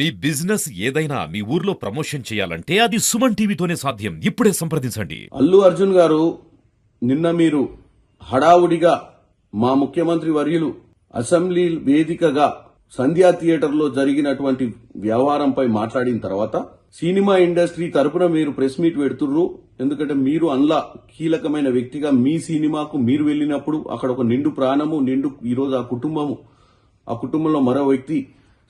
మీ business ఏదైనా మీ ఊర్లో promotion చేయాలంటే అది సుమన్ టీవీతోనే సాధ్యం. ఇప్పుడే సంప్రదించండి. అల్లు అర్జున్ గారు నిన్న మీరు హడావుడిగా మా ముఖ్యమంత్రి వర్యులు అసెంబ్లీ వేదికగా సంధ్యా థియేటర్లో జరిగినటువంటి వ్యవహారంపై మాట్లాడిన తర్వాత సినిమా ఇండస్ట్రీ తరపున మీరు ప్రెస్ మీట్ పెడుతుర్రు. ఎందుకంటే మీరు అందులో కీలకమైన వ్యక్తిగా మీ సినిమాకు మీరు వెళ్ళినప్పుడు అక్కడ ఒక నిండు ప్రాణము ఈరోజు ఆ కుటుంబంలో మరో వ్యక్తి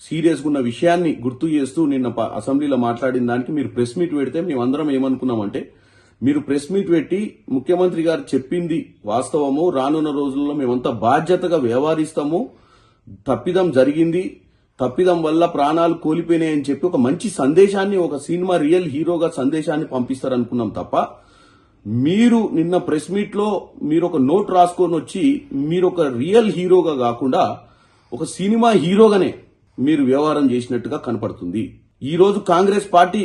సీరియస్ ఉన్న విషయాన్ని గుర్తు చేస్తూ నిన్న అసెంబ్లీలో మాట్లాడిన దానికి మీరు ప్రెస్ మీట్ పెడితే మేమందరం ఏమనుకున్నామంటే మీరు ప్రెస్ మీట్ పెట్టి ముఖ్యమంత్రి గారు చెప్పింది వాస్తవము, రానున్న రోజుల్లో మేమంతా బాధ్యతగా వ్యవహరిస్తాము, తప్పిదం జరిగింది, తప్పిదం వల్ల ప్రాణాలు కోల్పోయినాయని చెప్పి ఒక మంచి సందేశాన్ని, ఒక సినిమా రియల్ హీరోగా సందేశాన్ని పంపిస్తారనుకున్నాం తప్ప మీరు నిన్న ప్రెస్ మీట్ లో మీరు ఒక నోట్ రాసుకొని వచ్చి మీరు ఒక రియల్ హీరోగా కాకుండా ఒక సినిమా హీరోగానే మీరు వ్యవహారం చేసినట్టుగా కనపడుతుంది. ఈ రోజు కాంగ్రెస్ పార్టీ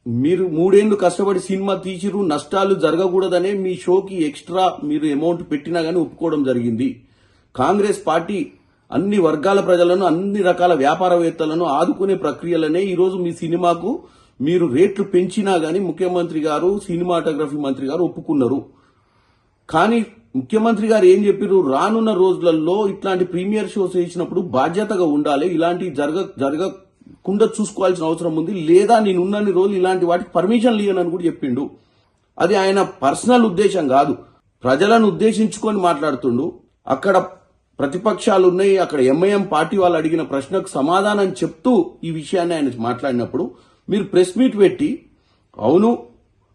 మీరు 3 ఏళ్లు కష్టపడి సినిమా తీసిరు, నష్టాలు జరగకూడదనే మీ షోకి ఎక్స్ట్రా మీరు అమౌంట్ పెట్టినా గానీ ఒప్పుకోవడం జరిగింది. కాంగ్రెస్ పార్టీ అన్ని వర్గాల ప్రజలను, అన్ని రకాల వ్యాపారవేత్తలను ఆదుకునే ప్రక్రియలనే ఈ రోజు మీ సినిమాకు మీరు రేట్లు పెంచినా గానీ ముఖ్యమంత్రి గారు, సినిమాటోగ్రఫీ మంత్రి గారు ఒప్పుకున్నారు. కానీ ముఖ్యమంత్రి గారు ఏం చెప్పారు, రానున్న రోజులలో ఇట్లాంటి ప్రీమియర్ షోస్ వేసినప్పుడు బాధ్యతగా ఉండాలి, ఇలాంటి జరగకుండా చూసుకోవాల్సిన అవసరం ఉంది, లేదా నేనున్నన్ని రోజులు ఇలాంటి వాటికి పర్మిషన్ లేనని కూడా చెప్పిండు. అది ఆయన పర్సనల్ ఉద్దేశం కాదు, ప్రజలను ఉద్దేశించుకొని మాట్లాడుతుండు. అక్కడ ప్రతిపక్షాలు ఉన్నాయి, అక్కడ ఎంఐఎం పార్టీ వాళ్ళు అడిగిన ప్రశ్నకు సమాధానం చెప్తూ ఈ విషయాన్ని ఆయన మాట్లాడినప్పుడు మీరు ప్రెస్ మీట్ పెట్టి అవును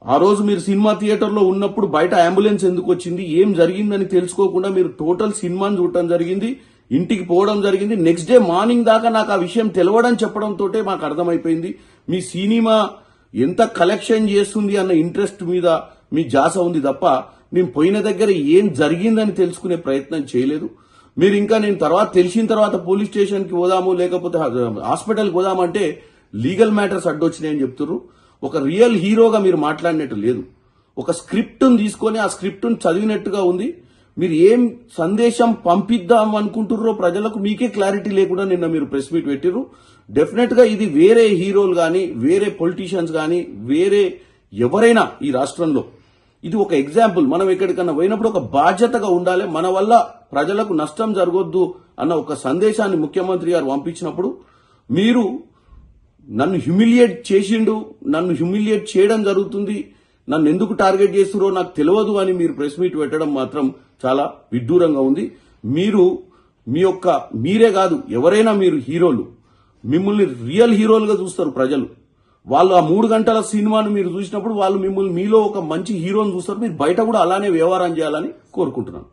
ఆ రోజు మీరు సినిమా థియేటర్లో ఉన్నప్పుడు బయట అంబులెన్స్ ఎందుకు వచ్చింది, ఏం జరిగిందని తెలుసుకోకుండా మీరు టోటల్ సినిమాని చూడటం జరిగింది, ఇంటికి పోవడం జరిగింది. నెక్స్ట్ డే మార్నింగ్ దాకా నాకు ఆ విషయం తెలవడం చెప్పడంతో మాకు అర్థమైపోయింది మీ సినిమా ఎంత కలెక్షన్ చేస్తుంది అన్న ఇంట్రెస్ట్ మీద మీ జాస ఉంది తప్ప మేము పోయిన దగ్గర ఏం జరిగిందని తెలుసుకునే ప్రయత్నం చేయలేదు. మీరు ఇంకా నేను తెలిసిన తర్వాత పోలీస్ స్టేషన్కి పోదాము, లేకపోతే హాస్పిటల్కి పోదామంటే లీగల్ మ్యాటర్స్ అడ్డొచ్చినాయని చెప్తున్నారు. ఒక రియల్ హీరోగా మీరు మాట్లాడినట్టు లేదు. ఒక స్క్రిప్ట్ను తీసుకొని ఆ స్క్రిప్ట్ను చదివినట్టుగా ఉంది. మీరు ఏం సందేశం పంపిద్దాం అనుకుంటుర్రో ప్రజలకు మీకే క్లారిటీ లేకుండా నిన్న మీరు ప్రెస్ మీట్ పెట్టిర్రు. డెఫినెట్ గా ఇది వేరే హీరోలు గాని, వేరే పొలిటీషియన్స్ గాని, వేరే ఎవరైనా ఈ రాష్ట్రంలో ఇది ఒక ఎగ్జాంపుల్. మనం ఎక్కడికన్నా పోయినప్పుడు ఒక బాధ్యతగా ఉండాలి, మన వల్ల ప్రజలకు నష్టం జరగొద్దు అన్న ఒక సందేశాన్ని ముఖ్యమంత్రి గారు పంపించినప్పుడు మీరు నన్ను హ్యూమిలియేట్ చేసిండు, నన్ను హ్యూమిలియేట్ చేయడం జరుగుతుంది, నన్ను ఎందుకు టార్గెట్ చేస్తురో నాకు తెలియదు అని మీరు ప్రెస్ మీట్ పెట్టడం మాత్రం చాలా విడ్డూరంగా ఉంది. మీరే కాదు ఎవరైనా మీరు హీరోలు, మిమ్మల్ని రియల్ హీరోలుగా చూస్తారు ప్రజలు. వాళ్ళు ఆ 3 గంటల సినిమాను మీరు చూసినప్పుడు వాళ్ళు మిమ్మల్ని మీలో ఒక మంచి హీరోని చూస్తారు. మీరు బయట కూడా అలానే వ్యవహారం చేయాలని కోరుకుంటున్నాను.